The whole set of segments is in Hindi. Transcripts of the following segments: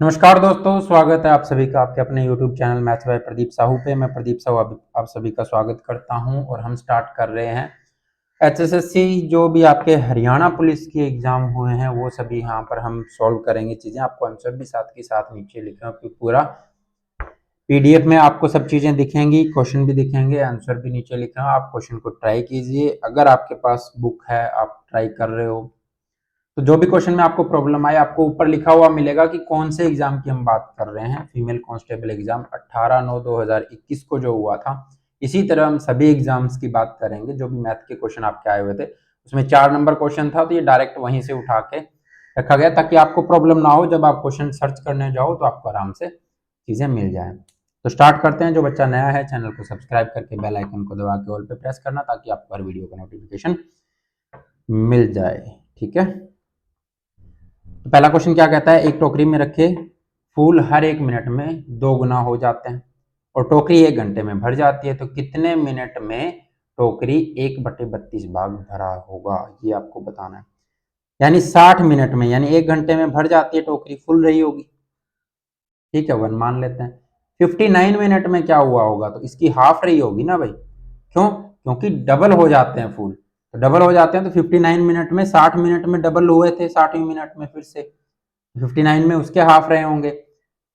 नमस्कार दोस्तों, स्वागत है आप सभी का आपके अपने YouTube channel maths by Pradeep Sahu पे। मैं प्रदीप साहू आप सभी का स्वागत करता हूं और हम स्टार्ट कर रहे हैं एचएसएससी जो भी आपके हरियाणा पुलिस के एग्जाम हुए हैं वो सभी यहाँ पर हम सॉल्व करेंगे चीजें। आपको आंसर भी साथ के साथ नीचे लिखना, पूरा पीडीएफ में आपको सब चीजें दिखेंगी, क्वेश्चन भी दिखेंगे, आंसर भी नीचे लिखना। आप क्वेश्चन को ट्राई कीजिए, अगर आपके पास बुक है, आप ट्राई कर रहे हो तो जो भी क्वेश्चन में आपको प्रॉब्लम आए, आपको ऊपर लिखा हुआ मिलेगा कि कौन से एग्जाम की हम बात कर रहे हैं। फीमेल कांस्टेबल एग्जाम 18/9/2021 को जो हुआ था, इसी तरह हम सभी एग्जाम्स की बात करेंगे। जो भी मैथ के क्वेश्चन आपके आए हुए थे उसमें 4 नंबर क्वेश्चन था, तो ये डायरेक्ट वहीं से उठा के रखा गया ताकि आपको प्रॉब्लम ना हो। जब आप क्वेश्चन सर्च करने जाओ तो आपको आराम से चीजें मिल जाए। तो स्टार्ट करते हैं। जो बच्चा नया है चैनल को सब्सक्राइब करके बेल आइकन को दबा के ऑल पे प्रेस करना ताकि आपको हर वीडियो का नोटिफिकेशन मिल जाए। ठीक है, तो पहला क्वेश्चन क्या कहता है, एक टोकरी में रखे फूल हर 1 मिनट में 2 गुना हो जाते हैं और टोकरी 1 घंटे में भर जाती है, तो कितने मिनट में टोकरी 1/32 भाग भरा होगा, ये आपको बताना है। यानी 60 मिनट में, यानी 1 घंटे में भर जाती है टोकरी, फुल रही होगी। ठीक है, 1 मान लेते हैं। 59 मिनट में क्या हुआ होगा, तो इसकी हाफ रही होगी ना भाई। क्यों? क्योंकि डबल हो जाते हैं फूल, तो डबल हो जाते हैं, तो 59 मिनट में 60 मिनट में डबल हुए थे, 60 मिनट में फिर से 59 में उसके हाफ रहे होंगे।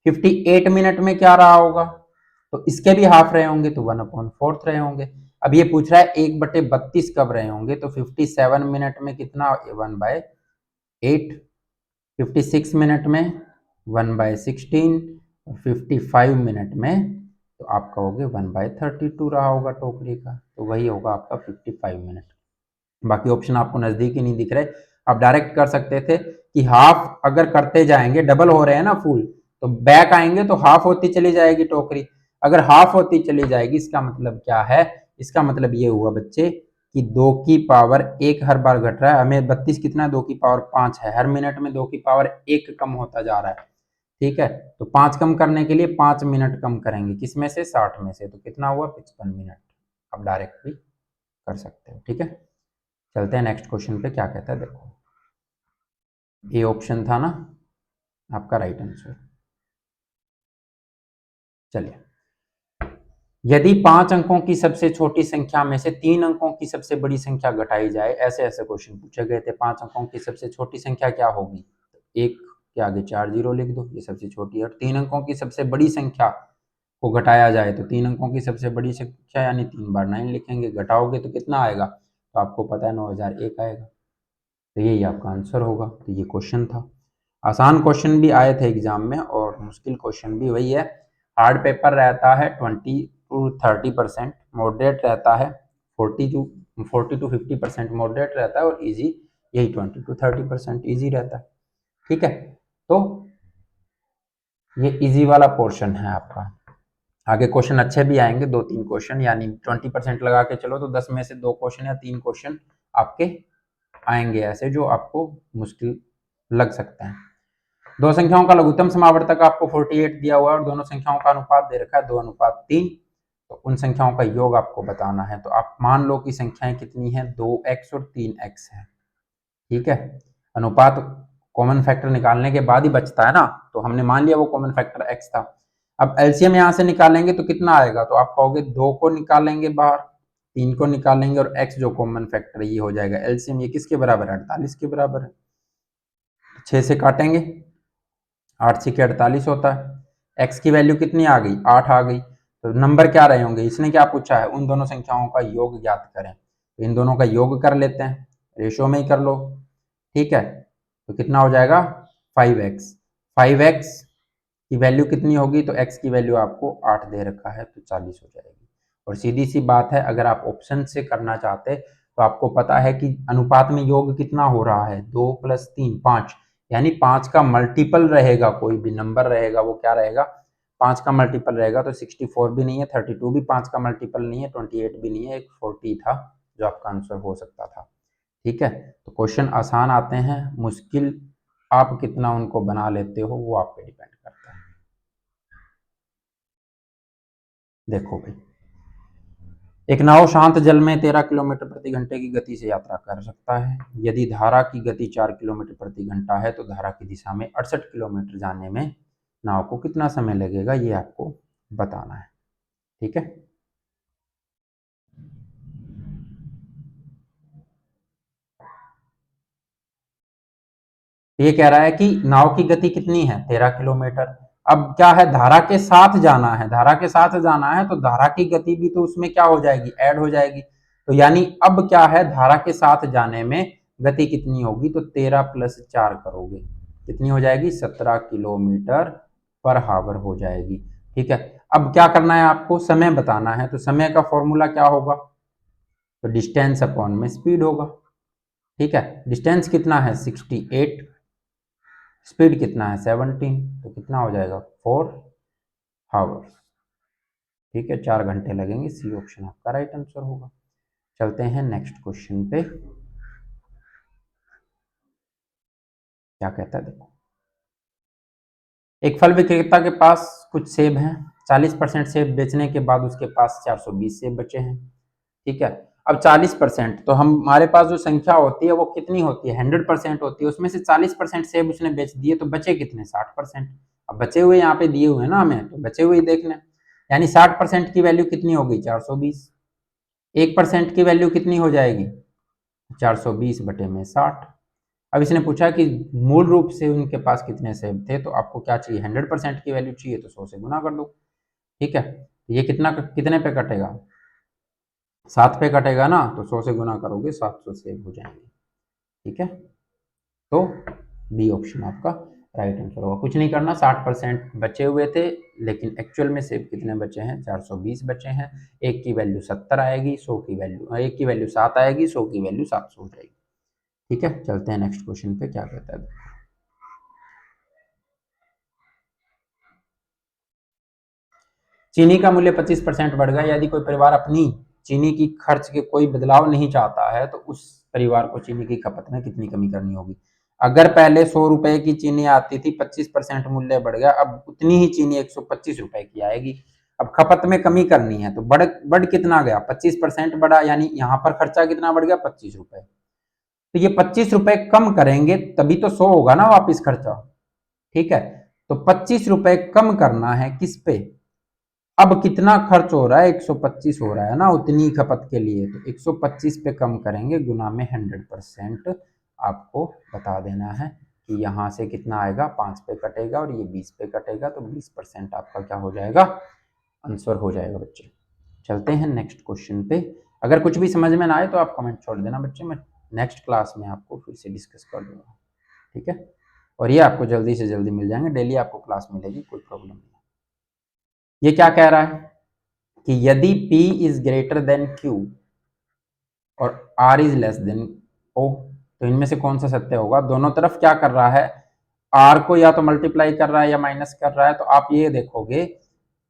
58 मिनट में क्या रहा होगा, तो इसके भी हाफ रहे होंगे, तो 1/4 रहे होंगे। अब ये पूछ रहा है 1/32 कब रहे होंगे, तो 57 मिनट में कितना, 1/8। 56 मिनट में 1/16 और 55 मिनट में तो आपका हो गया 1/32 रहा होगा टोकरी का, तो वही होगा आपका 55 मिनट। बाकी ऑप्शन आपको नजदीक ही नहीं दिख रहे, आप डायरेक्ट कर सकते थे कि हाफ अगर करते जाएंगे, डबल हो रहे हैं ना फूल, तो बैक आएंगे तो हाफ होती चली जाएगी टोकरी। अगर हाफ होती चली जाएगी इसका मतलब क्या है, इसका मतलब ये हुआ बच्चे कि 2 की पावर 1 हर बार घट रहा है। हमें 32 कितना है, 2 की पावर 5 है, हर मिनट में 2 की पावर 1 कम होता जा रहा है। ठीक है, तो 5 कम करने के लिए 5 मिनट कम करेंगे, किसमें से, 60 में से, तो कितना हुआ, 55 मिनट। आप डायरेक्ट भी कर सकते हो। ठीक है, चलते हैं नेक्स्ट क्वेश्चन पे, क्या कहता है देखो। ए ऑप्शन था ना आपका राइट आंसर। चलिए, यदि 5 अंकों की सबसे छोटी संख्या में से 3 अंकों की सबसे बड़ी संख्या घटाई जाए, ऐसे ऐसे क्वेश्चन पूछे गए थे। 5 अंकों की सबसे छोटी संख्या क्या होगी, एक के आगे 4 जीरो लिख दो, ये सबसे छोटी है। और 3 अंकों की सबसे बड़ी संख्या को घटाया जाए, तो 3 अंकों की सबसे बड़ी संख्या यानी 3 बार 9 लिखेंगे, घटाओगे तो कितना आएगा, तो आपको पता है 9001 आएगा, तो यही आपका आंसर होगा। तो ये क्वेश्चन था। आसान क्वेश्चन भी आए थे एग्जाम में और मुश्किल क्वेश्चन भी वही है। हार्ड पेपर रहता है 20-30%, मॉडरेट रहता है 40-50% मॉडरेट रहता है, और इजी यही 20-30% इजी रहता है। ठीक है, तो ये इजी वाला पोर्शन है आपका। आगे क्वेश्चन अच्छे भी आएंगे, 2-3 क्वेश्चन, यानी 20% लगा के चलो तो 10 में से 2 क्वेश्चन या 3 क्वेश्चन आपके आएंगे ऐसे जो आपको मुश्किल लग सकते हैं। दो संख्याओं का लघुत्तम समावर्तक आपको 48 दिया हुआ है और दोनों संख्याओं का अनुपात दे रखा है 2:3, तो उन संख्याओं का योग आपको बताना है। तो आप मान लो कि संख्याएं कितनी हैं, 2x और 3x है। ठीक है, अनुपात कॉमन फैक्टर निकालने के बाद ही बचता है ना, तो हमने मान लिया वो कॉमन फैक्टर x था। अब एलसीएम यहां से निकालेंगे तो कितना आएगा, तो आप कहोगे 2 को निकालेंगे बाहर, 3 को निकालेंगे और x जो कॉमन फैक्टर ये हो जाएगा एलसीएम। ये किसके बराबर है, 48 के बराबर है। 6 से काटेंगे, 8 से 48 होता है। x की वैल्यू कितनी आ गई, 8 आ गई। तो नंबर क्या रहे होंगे, इसने क्या पूछा है, उन दोनों संख्याओं का योग ज्ञात करें। तो इन दोनों का योग कर लेते हैं, रेशो में ही कर लो। ठीक है, तो कितना हो जाएगा, 5x। 5x की वैल्यू कितनी होगी, तो x की वैल्यू आपको 8 दे रखा है, तो 40 हो जाएगी। और सीधी सी बात है, अगर आप ऑप्शन से करना चाहते तो आपको पता है कि अनुपात में योग कितना हो रहा है, 2 + 3 5, यानी 5 का मल्टीपल रहेगा, कोई भी नंबर रहेगा वो क्या रहेगा, 5 का मल्टीपल रहेगा। तो 64 भी नहीं है, 32 भी 5 का मल्टीपल नहीं है, 28 भी नहीं है, एक 40 था जो आपका आंसर हो सकता था। ठीक है, तो क्वेश्चन आसान आते हैं, मुश्किल आप कितना उनको बना लेते हो वो आप पे डिपेंड करता है। देखो भाई, एक नाव शांत जल में 13 किलोमीटर प्रति घंटे की गति से यात्रा कर सकता है। यदि धारा की गति 4 किलोमीटर प्रति घंटा है तो धारा की दिशा में 68 किलोमीटर जाने में नाव को कितना समय लगेगा ये आपको बताना है। ठीक है, ये कह रहा है कि नाव की गति कितनी है 13 किलोमीटर। अब क्या है, धारा के साथ जाना है, धारा के साथ जाना है तो धारा की गति भी तो उसमें क्या हो जाएगी, ऐड हो जाएगी। तो यानी अब क्या है, धारा के साथ जाने में गति कितनी होगी, तो 13 + 4 करोगे, कितनी हो जाएगी, 17 किलोमीटर पर हावर हो जाएगी। ठीक है, अब क्या करना है आपको, समय बताना है। तो समय का फॉर्मूला क्या होगा, तो डिस्टेंस अपॉन में स्पीड होगा। ठीक है, डिस्टेंस कितना है 68, स्पीड कितना है 17, तो कितना हो जाएगा 4 हावर्स। ठीक है, 4 घंटे लगेंगे। सी ऑप्शन आपका राइट आंसर होगा। चलते हैं नेक्स्ट क्वेश्चन पे, क्या कहता है देखो। एक फल विक्रेता के पास कुछ सेब हैं, 40% सेब बेचने के बाद उसके पास 420 सेब बचे हैं। ठीक है, अब 40%, तो हमारे पास जो संख्या होती है वो कितनी होती है, 100% होती है। उसमें से 40% सेब उसने बेच दिए, तो बचे कितने, 60%। अब बचे हुए यहाँ पे दिए हुए ना हमें, तो बचे हुए देखने, यानी 60% की वैल्यू कितनी होगी, 420। 1% की वैल्यू कितनी हो जाएगी, 420/60। अब इसने पूछा कि मूल रूप से उनके पास कितने सेब थे, तो आपको क्या चाहिए, 100% की वैल्यू चाहिए, तो 100 से गुना कर दो। ठीक है, तो ये कितना कितने पे कटेगा, 7 पे कटेगा ना, तो 100 से गुना करोगे 700 सेब हो जाएंगे। ठीक है, तो बी ऑप्शन आपका राइट आंसर होगा। कुछ नहीं करना, 60% बचे हुए थे, लेकिन एक्चुअल में सेब कितने बचे हैं, 420 बचे हैं। एक की वैल्यू 70 आएगी, 100 की वैल्यू, एक की वैल्यू 7 आएगी, 100 की वैल्यू 700 हो जाएगी। ठीक है, चलते हैं नेक्स्ट क्वेश्चन पे, क्या कहता है। चीनी का मूल्य 25% बढ़ गया। यदि कोई परिवार अपनी चीनी की खर्च के कोई बदलाव नहीं चाहता है, तो उस परिवार को चीनी की खपत में कितनी कमी करनी होगी। अगर पहले 100 रुपए की चीनी आती थी, 25% मूल्य बढ़ गया, अब उतनी ही चीनी 125 रुपए की आएगी। अब खपत में कमी करनी है, तो बढ़ कितना गया, 25% बढ़ा, यानी यहाँ पर खर्चा कितना बढ़ गया, 25 रुपए। तो ये 25 रुपए कम करेंगे तभी तो 100 होगा ना वापिस खर्चा। ठीक है, तो 25 रुपए कम करना है किस पे, अब कितना खर्च हो रहा है, 125 हो रहा है ना उतनी खपत के लिए, तो 125 पे कम करेंगे, गुना में 100% आपको बता देना है कि यहाँ से कितना आएगा, 5 पे कटेगा और ये 20 पे कटेगा, तो 20% आपका क्या हो जाएगा, आंसर हो जाएगा बच्चे। चलते हैं नेक्स्ट क्वेश्चन पे। अगर कुछ भी समझ में ना आए तो आप कमेंट छोड़ देना बच्चे, मैं नेक्स्ट क्लास में आपको फिर से डिस्कस कर दूंगा। ठीक है, और ये आपको जल्दी से जल्दी मिल जाएंगे, डेली आपको क्लास मिलेगी, कोई प्रॉब्लम नहीं। ये क्या कह रहा है कि यदि P is greater than Q और R is less than O, तो इनमें से कौन सा सत्य होगा। दोनों तरफ क्या कर रहा है, R को या तो मल्टीप्लाई कर रहा है या माइनस कर रहा है। तो आप ये देखोगे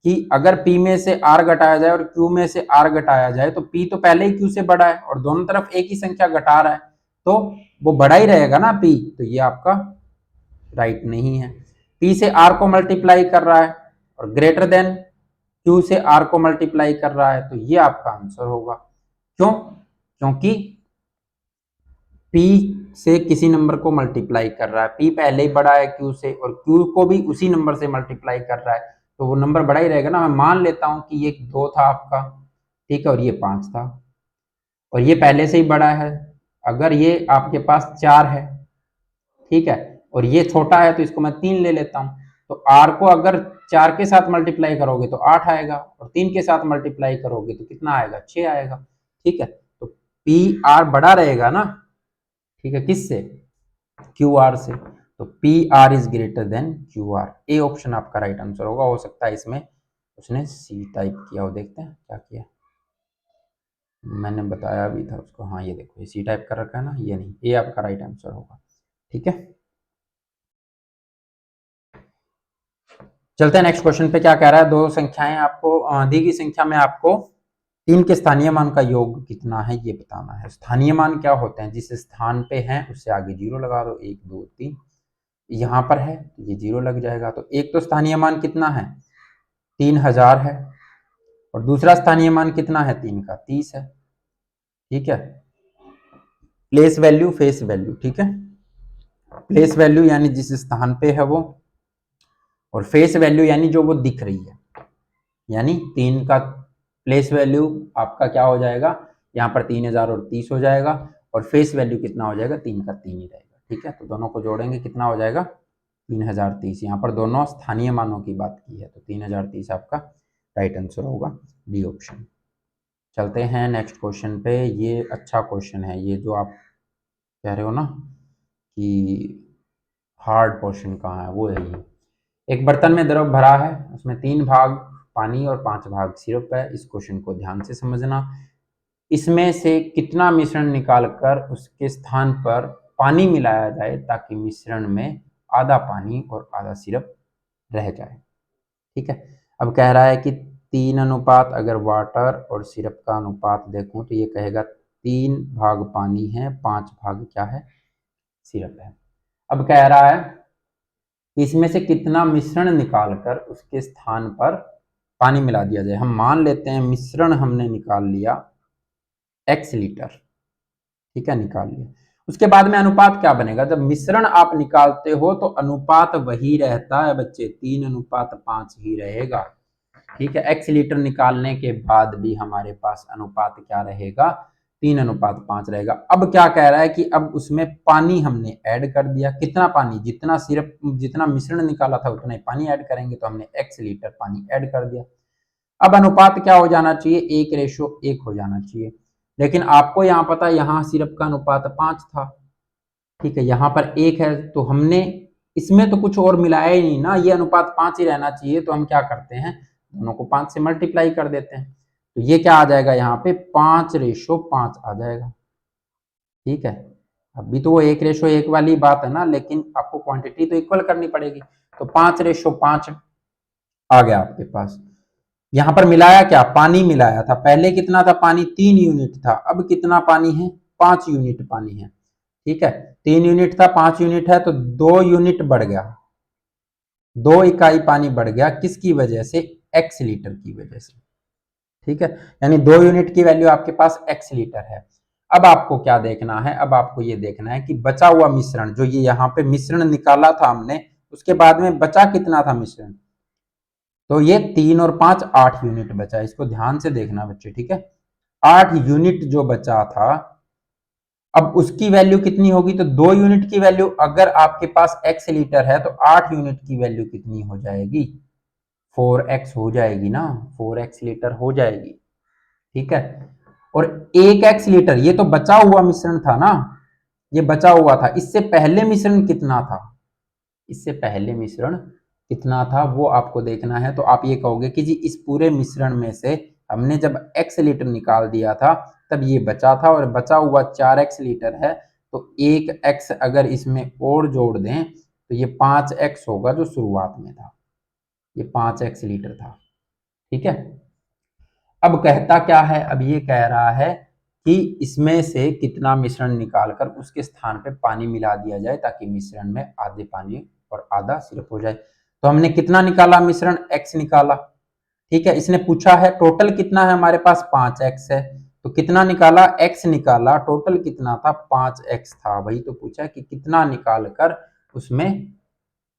कि अगर P में से R घटाया जाए और Q में से R घटाया जाए, तो P तो पहले ही Q से बड़ा है और दोनों तरफ एक ही संख्या घटा रहा है, तो वो बड़ा ही रहेगा ना P, तो ये आपका राइट नहीं है। P से R को मल्टीप्लाई कर रहा है और ग्रेटर देन Q से R को मल्टीप्लाई कर रहा है, तो ये आपका आंसर होगा। क्यों, क्योंकि P से किसी नंबर को मल्टीप्लाई कर रहा है, P पहले ही बड़ा है Q से और Q को भी उसी नंबर से मल्टीप्लाई कर रहा है, तो वो नंबर बड़ा ही रहेगा ना। मैं मान लेता हूं कि ये 2 था आपका, ठीक है, और ये 5 था और ये पहले से ही बड़ा है। अगर ये आपके पास 4 है, ठीक है, और ये छोटा है, तो इसको मैं 3 ले लेता हूं। तो R को अगर 4 के साथ मल्टीप्लाई करोगे तो 8 आएगा और 3 के साथ मल्टीप्लाई करोगे तो कितना आएगा, 6 आएगा। ठीक है, तो पी आर बड़ा रहेगा ना, ठीक है, किससे, क्यू आर से, तो P R is greater than Q R. A option आपका राइट आंसर होगा। हो सकता है इसमें उसने सी टाइप किया हो, देखते हैं क्या किया, मैंने बताया भी था उसको। हाँ ये देखो, ये सी टाइप कर रखा है ना, ये नहीं, ए आपका राइट आंसर होगा। ठीक है, चलते हैं नेक्स्ट क्वेश्चन पे। क्या कह रहा है, दो संख्याएं आपको दी की संख्या में आपको 3 के स्थानीय मान का योग कितना है ये बताना है। स्थानीय मान क्या होते हैं, जिस स्थान पे हैं उससे आगे 0 लगा दो, 1 2 3, यहाँ पर है तो ये 0 लग जाएगा। तो एक तो स्थानीय मान कितना है, 3000 है, और दूसरा स्थानीय मान कितना है, 3 का 30 है। ठीक है, प्लेस वैल्यू फेस वैल्यू, ठीक है, प्लेस वैल्यू यानी जिस स्थान पे है वो, और फेस वैल्यू यानी जो वो दिख रही है, यानी 3 का प्लेस वैल्यू आपका क्या हो जाएगा, यहाँ पर 3000 और 30 हो जाएगा, और फेस वैल्यू कितना हो जाएगा, 3 का 3 ही रहेगा। ठीक है, तो दोनों को जोड़ेंगे कितना हो जाएगा, 3030। यहाँ पर दोनों स्थानीय मानों की बात की है, तो 3030 आपका राइट आंसर होगा, डी ऑप्शन। चलते हैं नेक्स्ट क्वेश्चन पे। ये अच्छा क्वेश्चन है, ये जो आप कह रहे हो ना कि हार्ड पोर्शन कहाँ है, वो है ये। एक बर्तन में द्रव भरा है, उसमें 3 भाग पानी और 5 भाग सिरप है। इस क्वेश्चन को ध्यान से समझना। इसमें से कितना मिश्रण निकालकर उसके स्थान पर पानी मिलाया जाए ताकि मिश्रण में आधा पानी और आधा सिरप रह जाए। ठीक है, अब कह रहा है कि 3 अनुपात, अगर वाटर और सिरप का अनुपात देखूं तो ये कहेगा 3 भाग पानी है, 5 भाग क्या है, सिरप है। अब कह रहा है कि इसमें से कितना मिश्रण निकालकर उसके स्थान पर पानी मिला दिया जाए। हम मान लेते हैं मिश्रण हमने निकाल लिया x लीटर, ठीक है, निकाल लिया। उसके बाद में अनुपात क्या बनेगा, जब मिश्रण आप निकालते हो तो अनुपात वही रहता है बच्चे, 3:5 ही रहेगा। ठीक है, x लीटर निकालने के बाद भी हमारे पास अनुपात क्या रहेगा, 3:5 रहेगा। अब क्या कह रहा है कि अब उसमें पानी हमने ऐड कर दिया, कितना पानी, जितना सिरप, जितना मिश्रण निकाला था उतना ही पानी ऐड करेंगे, तो हमने x लीटर पानी ऐड कर दिया। अब अनुपात क्या हो जाना चाहिए, 1:1 हो जाना चाहिए। लेकिन आपको यहाँ पता है यहाँ सिरप का अनुपात 5 था, ठीक है, यहाँ पर 1 है, तो हमने इसमें तो कुछ और मिलाया ही नहीं ना, ये अनुपात 5 ही रहना चाहिए, तो हम क्या करते हैं, दोनों को 5 से मल्टीप्लाई कर देते हैं, तो ये क्या आ जाएगा, यहाँ पे 5:5 आ जाएगा। ठीक है, अभी तो वो 1:1 वाली बात है ना, लेकिन आपको क्वांटिटी तो इक्वल करनी पड़ेगी, तो 5:5 आ गया आपके पास। यहां पर मिलाया क्या, पानी मिलाया था। पहले कितना था पानी, 3 यूनिट था, अब कितना पानी है, 5 यूनिट पानी है। ठीक है, 3 यूनिट था, 5 यूनिट है, तो 2 यूनिट बढ़ गया, 2 इकाई पानी बढ़ गया, किसकी वजह से, x लीटर की वजह से। ठीक है, यानी 2 यूनिट की वैल्यू आपके पास x लीटर है। अब आपको क्या देखना है, अब आपको ये देखना है कि बचा हुआ मिश्रण, जो ये यहाँ पे मिश्रण निकाला था हमने, उसके बाद में बचा कितना था मिश्रण, तो ये 3 और 5 8 यूनिट बचा। इसको ध्यान से देखना बच्चे, ठीक है, 8 यूनिट जो बचा था, अब उसकी वैल्यू कितनी होगी, तो 2 यूनिट की वैल्यू, अगर आपके पास x लीटर है तो 8 यूनिट की वैल्यू कितनी हो जाएगी, 4x हो जाएगी ना, 4x लीटर हो जाएगी। ठीक है, और 1x लीटर ये तो बचा हुआ मिश्रण था ना, ये बचा हुआ था। इससे पहले मिश्रण कितना था, इससे पहले मिश्रण कितना था वो आपको देखना है। तो आप ये कहोगे कि जी इस पूरे मिश्रण में से हमने जब x लीटर निकाल दिया था तब ये बचा था, और बचा हुआ 4x लीटर है, तो 1x अगर इसमें और जोड़ दें तो ये 5x होगा जो शुरुआत में था, ये 5x लीटर था। ठीक है, अब कहता क्या है, अब ये कह रहा है कि इसमें से कितना मिश्रण निकालकर उसके स्थान पे पानी मिला दिया जाए ताकि मिश्रण में आधे पानी और आधा सिरप हो जाए। तो हमने कितना निकाला मिश्रण, x निकाला। ठीक है, इसने पूछा है टोटल कितना है, हमारे पास 5x है, तो कितना निकाला, x निकाला, टोटल कितना था, 5x था। वही तो पूछा कि कितना निकाल कर उसमें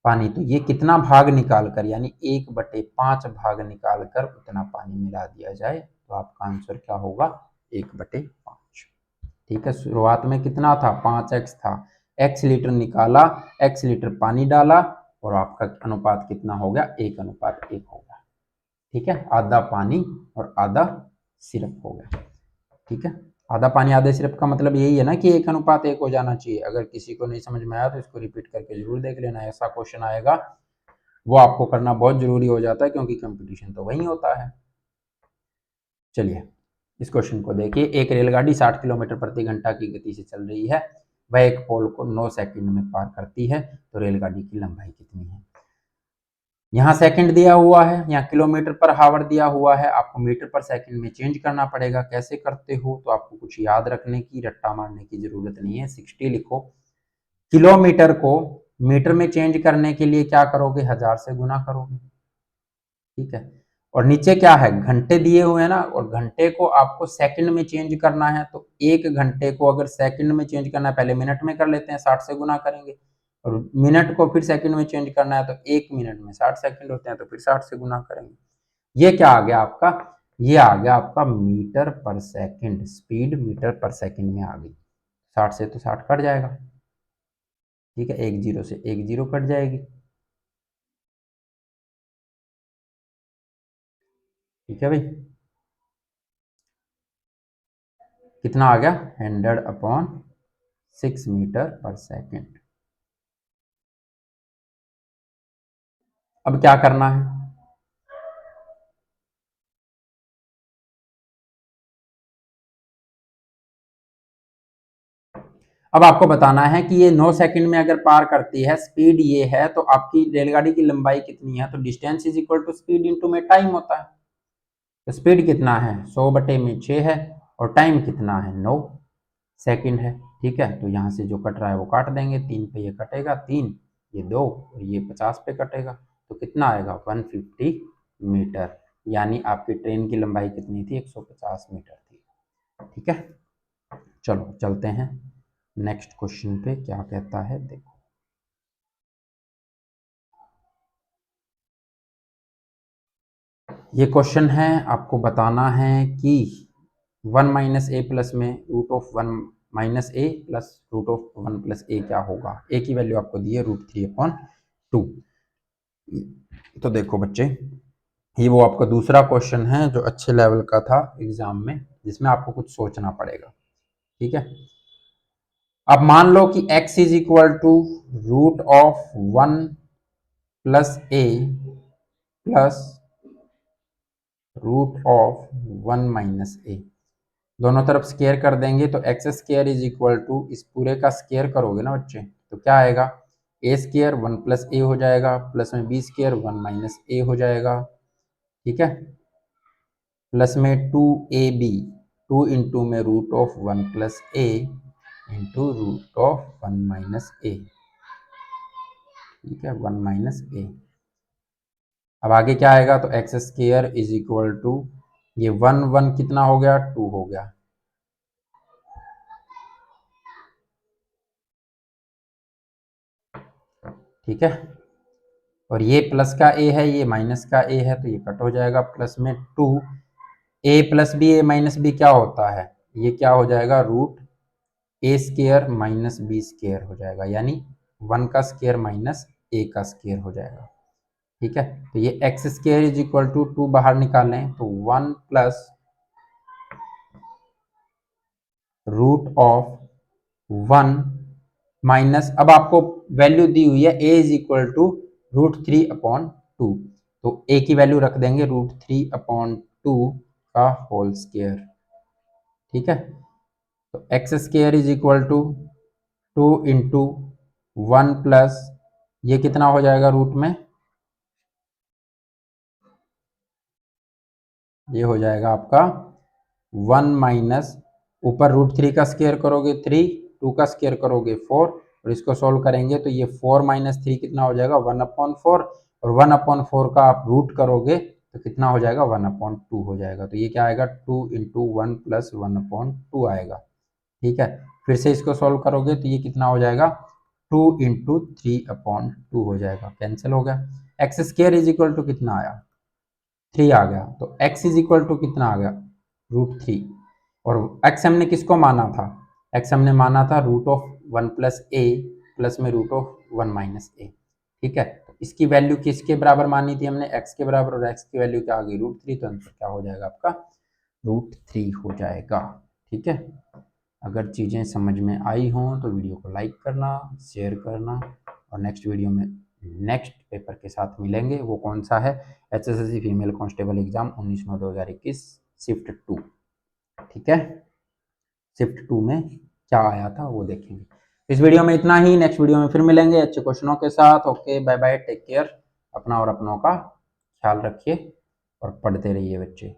पानी, तो ये कितना भाग निकाल कर, यानी 1/5 भाग निकाल कर उतना पानी मिला दिया जाए, तो आपका आंसर क्या होगा, 1/5। ठीक है, शुरुआत में कितना था, 5x था, x लीटर निकाला, x लीटर पानी डाला, और आपका अनुपात कितना हो गया, 1:1 हो गया। ठीक है, आधा पानी और आधा सिरप हो गया। ठीक है, आधा पानी आधे सिरप का मतलब यही है ना कि 1:1 हो जाना चाहिए। अगर किसी को नहीं समझ में आया तो इसको रिपीट करके जरूर देख लेना, ऐसा क्वेश्चन आएगा, वो आपको करना बहुत जरूरी हो जाता है क्योंकि कंपटीशन तो वही होता है। चलिए इस क्वेश्चन को देखिए, एक रेलगाड़ी 60 किलोमीटर प्रति घंटा की गति से चल रही है, वह एक पोल को 9 सेकंड में पार करती है, तो रेलगाड़ी की लंबाई कितनी है। यहाँ सेकंड दिया हुआ है, यहाँ किलोमीटर पर हावर दिया हुआ है, आपको मीटर पर सेकंड में चेंज करना पड़ेगा। कैसे करते हो, तो आपको कुछ याद रखने की, रट्टा मारने की जरूरत नहीं है। 60 लिखो, किलोमीटर को मीटर में चेंज करने के लिए क्या करोगे, 1000 से गुना करोगे। ठीक है, और नीचे क्या है, घंटे दिए हुए हैं ना, और घंटे को आपको सेकंड में चेंज करना है, तो 1 घंटे को अगर सेकंड में चेंज करना है, पहले मिनट में कर लेते हैं, 60 से गुना करेंगे, और मिनट को फिर सेकंड में चेंज करना है तो 1 मिनट में 60 सेकंड होते हैं, तो फिर 60 से गुना करेंगे। ये क्या आ गया आपका, ये आ गया आपका मीटर पर सेकंड, स्पीड मीटर पर सेकंड में आ गई। 60 से तो 60 कट जाएगा, ठीक है, एक जीरो से एक जीरो कट जाएगी, ठीक है भाई। कितना आ गया, 100/6 मीटर पर सेकंड। अब क्या करना है, अब आपको बताना है कि ये 9 सेकंड में अगर पार करती है, स्पीड ये है, तो आपकी रेलगाड़ी की लंबाई कितनी है, तो distance is equal to speed into में टाइम होता है। तो स्पीड कितना है, 100/6 है, और टाइम कितना है, 9 सेकंड है, ठीक है। तो यहाँ से जो कट रहा है वो काट देंगे, 3 पे ये कटेगा 3, ये 2 और ये 50 पे कटेगा, तो कितना आएगा, 150 मीटर। यानी आपकी ट्रेन की लंबाई कितनी थी, 150 मीटर थी, ठीक है। चलो चलते हैं नेक्स्ट क्वेश्चन पे, क्या कहता है देखो। ये क्वेश्चन है, आपको बताना है कि 1 माइनस ए प्लस में root of 1 minus a plus root of 1 plus a क्या होगा। ए की वैल्यू आपको दी है √3/2। तो देखो बच्चे, ये वो आपका दूसरा क्वेश्चन है जो अच्छे लेवल का था एग्जाम में, जिसमें आपको कुछ सोचना पड़ेगा, ठीक है। अब मान लो कि x is equal to √1 plus a plus √1 minus a, दोनों तरफ स्केयर कर देंगे तो x square is equal to, इस पूरे का स्केयर करोगे ना बच्चे तो क्या आएगा, ए स्केयर 1 प्लस ए हो जाएगा, प्लस में बी स्केयर 1 माइनस ए हो जाएगा, ठीक है, प्लस में 2ab, 2 इंटू में √1 प्लस ए इंटू √1 माइनस ए, ठीक है, 1 माइनस ए। अब आगे क्या आएगा, तो x square is equal to, ये 1 1 कितना हो गया, 2 हो गया, ठीक है। और ये प्लस का ए है, ये माइनस का ए है, तो ये कट हो जाएगा, प्लस में 2 ए प्लस बी, ए माइनस बी क्या होता है, ये क्या हो जाएगा, √a² माइनस बी स्केयर हो जाएगा, यानी 1 का स्केयर माइनस ए का स्केयर हो जाएगा, ठीक है। तो ये X square is equal to 2 बाहर निकालें तो 1 प्लस √1 माइनस, अब आपको वैल्यू दी हुई है a इज इक्वल टू √3/2, तो a की वैल्यू रख देंगे √3/2 का होल स्केयर, ठीक है। तो x square is equal to 2 into 1 plus, ये कितना हो जाएगा रूट में, ये हो जाएगा आपका 1 माइनस, ऊपर √3 का स्केयर करोगे 3, 2 का स्केयर करोगे 4, और इसको सोल्व करेंगे तो ये 4 माइनस 3 कितना हो जाएगा, 1/4, और 1/4 का आप रूट करोगे तो कितना हो जाएगा, 1/2 हो जाएगा। तो ये क्या आएगा, 2 इंटू 1 प्लस 1/2 आएगा, ठीक है। फिर से इसको सोल्व करोगे तो ये कितना हो जाएगा, 2 इंटू 3/2 हो जाएगा, कैंसिल हो गया। X square is equal to कितना आया, 3 आ गया, तो x इज इक्वल टू कितना आ गया, √3, और x हमने किसको माना था, x हमने माना था √1 प्लस ए प्लस में √1 माइनस ए, ठीक है। तो इसकी वैल्यू किसके बराबर मानी थी हमने, x के बराबर, और x की वैल्यू क्या आ गई, √3, तो आंसर क्या हो जाएगा आपका, √3 हो जाएगा, ठीक है। अगर चीज़ें समझ में आई हों तो वीडियो को लाइक करना, शेयर करना, और नेक्स्ट वीडियो में नेक्स्ट पेपर के साथ मिलेंगे। वो कौन सा है, HSSC female constable exam 19/9/2021 shift 2, ठीक है। शिफ्ट 2 में क्या आया था वो देखेंगे। इस वीडियो में इतना ही, नेक्स्ट वीडियो में फिर मिलेंगे अच्छे क्वेश्चनों के साथ। Okay, bye bye, take care, अपना और अपनों का ख्याल रखिए और पढ़ते रहिए बच्चे।